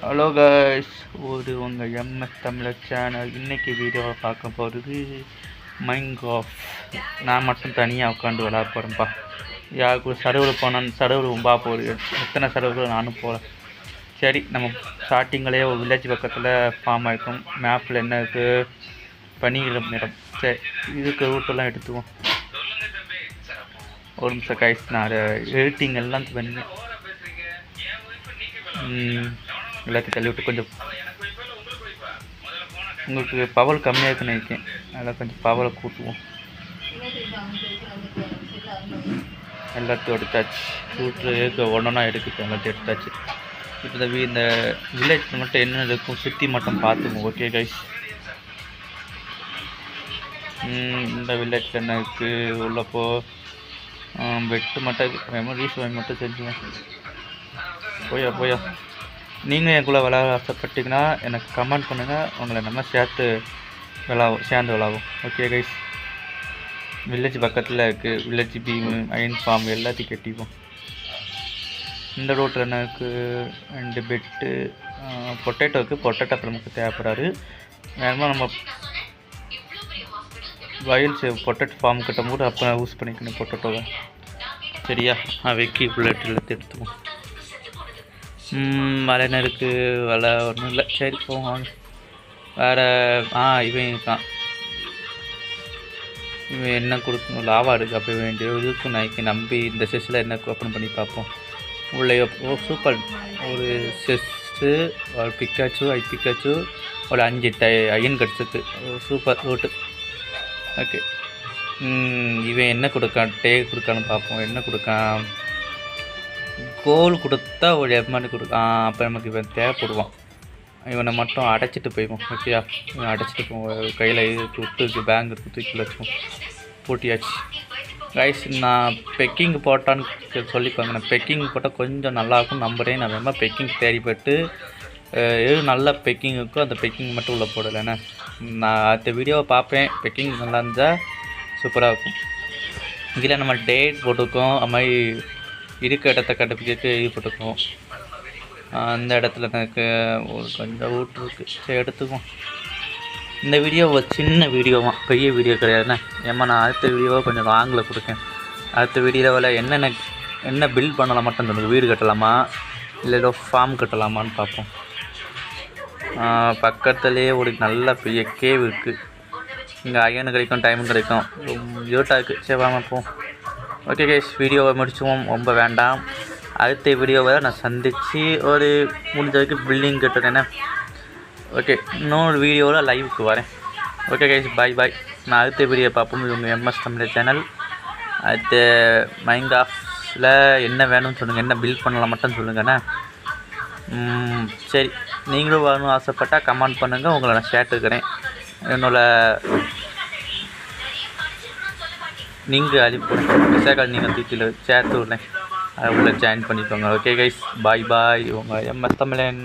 Hello guys, உங்கள் MS தமிழர் channel. இன்றைக்கி வீடியோவை பார்க்க போகிறது மைன்கிராஃப்ட். நான் மட்டும் தனியாக உட்காந்து விளையாட போகிறேன்ப்பா. யாருக்கு சர்வர் போனான்னு சர்வர் ரொம்ப போகுது. எத்தனை சர்வர்கள் நானும் போகிறேன். சரி, நம்ம ஸ்டார்டிங்கிலே ஒரு வில்லேஜ் பக்கத்தில் ஃபார்ம் ஆகிருக்கும். மேப்பில் என்ன இருக்குது? பனியிடம் நிறம். சரி, இதுக்கு ரூட்டெல்லாம் எடுத்துவோம். ஒரு நிமிஷம் கைஸ், நான் அதை எடிட்டிங் எல்லாம் பண்ணி எல்லாத்தையும் தள்ளி விட்டு கொஞ்சம் உங்களுக்கு பவர் கம்மியாக இருக்குன்னு நினைக்கிறேன். அதில் கொஞ்சம் பவரை கூட்டுவோம். எல்லாத்தையும் எடுத்தாச்சு. ரூட்டு ஒன்றா எடுக்குது. எல்லாத்தையும் எடுத்தாச்சு. இப்போ இந்த வில்லேஜ் மட்டும் என்ன இருக்கும் சுற்றி மட்டும் பார்த்துக்குவோம். ஓகே கைஸ், இந்த வில்லேஜில் என்ன இருக்குது உள்ளப்போ வெட்டு மட்டும் மெமரிஸ் மட்டும் செஞ்சுவேன். போயா நீங்கள் எனக்குள்ளே விளையாட ஆசைப்பட்டீங்கன்னா எனக்கு கமெண்ட் பண்ணுங்கள். உங்களை நம்ம சேர்ந்து விளாடுவோம். ஓகே கைஸ், வில்லேஜ் பக்கத்தில் இருக்குது. வில்லேஜ் பீமு, அயன் ஃபார்ம் எல்லாத்தையும் கட்டிப்போம். இந்த ரோட்டில் என்ன இருக்குது? 2 பெட்டு, பொட்டேட்டோ இருக்குது. பொட்டேட்டோ நமக்கு தேவைப்படாது. வேணுமா நம்ம வயல் பொட்டேட்டோ ஃபார்ம் கட்டும் போது அப்போ யூஸ் பண்ணிக்கணும் பொட்டேட்டோவை. சரியா? வெக்கி புல்லட் எல்லாத்தையும் எடுத்துவோம். வலை என்ன இருக்குது? வலை ஒன்றும் இல்லை. சரி போவாங்க. வேறு இவன் இருக்கான். இவன் என்ன கொடுக்கணும்? லாவா இருக்குது. அப்போ வேண்டிய இதுக்கும் நாய்க்கு நம்பி இந்த செஸ்ஸில் என்ன ஓப்பன் பண்ணி பார்ப்போம். உள்ளே சூப்பர். ஒரு செஸ்ஸு, ஒரு பிக்காச்சு, ஒரு 5 அயன் கிடச்சிருக்கு. Super route. ஓகே, இவன் என்ன கொடுக்கான்? கொடுக்கான்னு பார்ப்போம். என்ன கொடுக்கான்? கோல் கொடுத்தா ஒரு எம்என் கொடுக்கான். அப்போ நமக்கு இவன் தேவைப்படுவான். இவனை மட்டும் அடைச்சிட்டு போய்வோம். ஓகேயா? இவன் அடைச்சிட்டு போவோம். கையில் விட்டு பேங்க் எடுத்து தூக்கி வச்சுவோம். பூட்டியாச்சு கைஸ். நான் பெக்கிங் போட்டான்னு சொல்லிப்பாங்க. நான் பெக்கிங் போட்டால் கொஞ்சம் நல்லாயிருக்கும் நம்புகிறேன். நான் வேணுமா பெக்கிங் தேடி போய்ட்டு எது நல்ல பெக்கிங் இருக்கோ அந்த பெக்கிங் மட்டும் உள்ளே போடலைண்ணே. நான் அடுத்த வீடியோவை பார்ப்பேன். பெக்கிங் நல்லா இருந்தால் சூப்பராக இருக்கும். இதில் நம்ம டேட் போட்டிருக்கோம். அது மாதிரி இருக்க இடத்த கண்டுபிடிக்க இது போட்டுக்குவோம். அந்த இடத்துல எனக்கு ஒரு கொஞ்சம் ஊட்டு இருக்குது. சரி, எடுத்துக்குவோம். இந்த வீடியோ ஒரு சின்ன வீடியோவாக, பெரிய வீடியோ கிடையாதுண்ணே. ஏமா நான் அடுத்த வீடியோவை கொஞ்சம் லாங்கில் கொடுக்கேன். அடுத்த வீடியோவில் என்ன பில்ட் பண்ணலாம் மட்டும் சொல்லுங்கள். வீடு கட்டலாமா இல்லை ஏதோ ஃபார்ம் கட்டலாமான்னு பார்ப்போம். பக்கத்துலேயே ஒரு நல்ல பெரிய கேவ் இருக்குது. இங்கே அயன் கிடைக்கும், டைமும் கிடைக்கும். இருட்டாக இருக்குது. சரி வாங்க போவோம். ஓகே கைஸ், வீடியோவை முடிச்சுவோம். ரொம்ப வேண்டாம். அடுத்த வீடியோவை நான் சந்தித்து ஒரு முடிஞ்ச வரைக்கும் பில்டிங் கட்டுறேன்னா. ஓகே, இன்னொரு வீடியோவில் லைவுக்கு வரேன். ஓகே கைஸ், பாய். நான் அடுத்த வீடியோ பார்ப்போம். இது உங்கள் எம்எஸ் தமிழர் சேனல். அடுத்த மைன்கிராஃப்டில் என்ன வேணும்னு சொல்லுங்கள். என்ன பில்ட் பண்ணலாம் மட்டும் சொல்லுங்கண்ணே. சரி, நீங்களும் வரணும்னு ஆசைப்பட்டால் கமெண்ட் பண்ணுங்கள். உங்களை நான் சேர்த்துக்கிறேன். என்னோட நீங்கள் அனுப்பி நீங்கள் தூக்கியில் சேர்த்து விட்றேன். அதை உள்ள ஜாயின் பண்ணிக்கோங்க. ஓகே கைஸ், பாய். உங்கள் எம்எஸ் தமிழன்.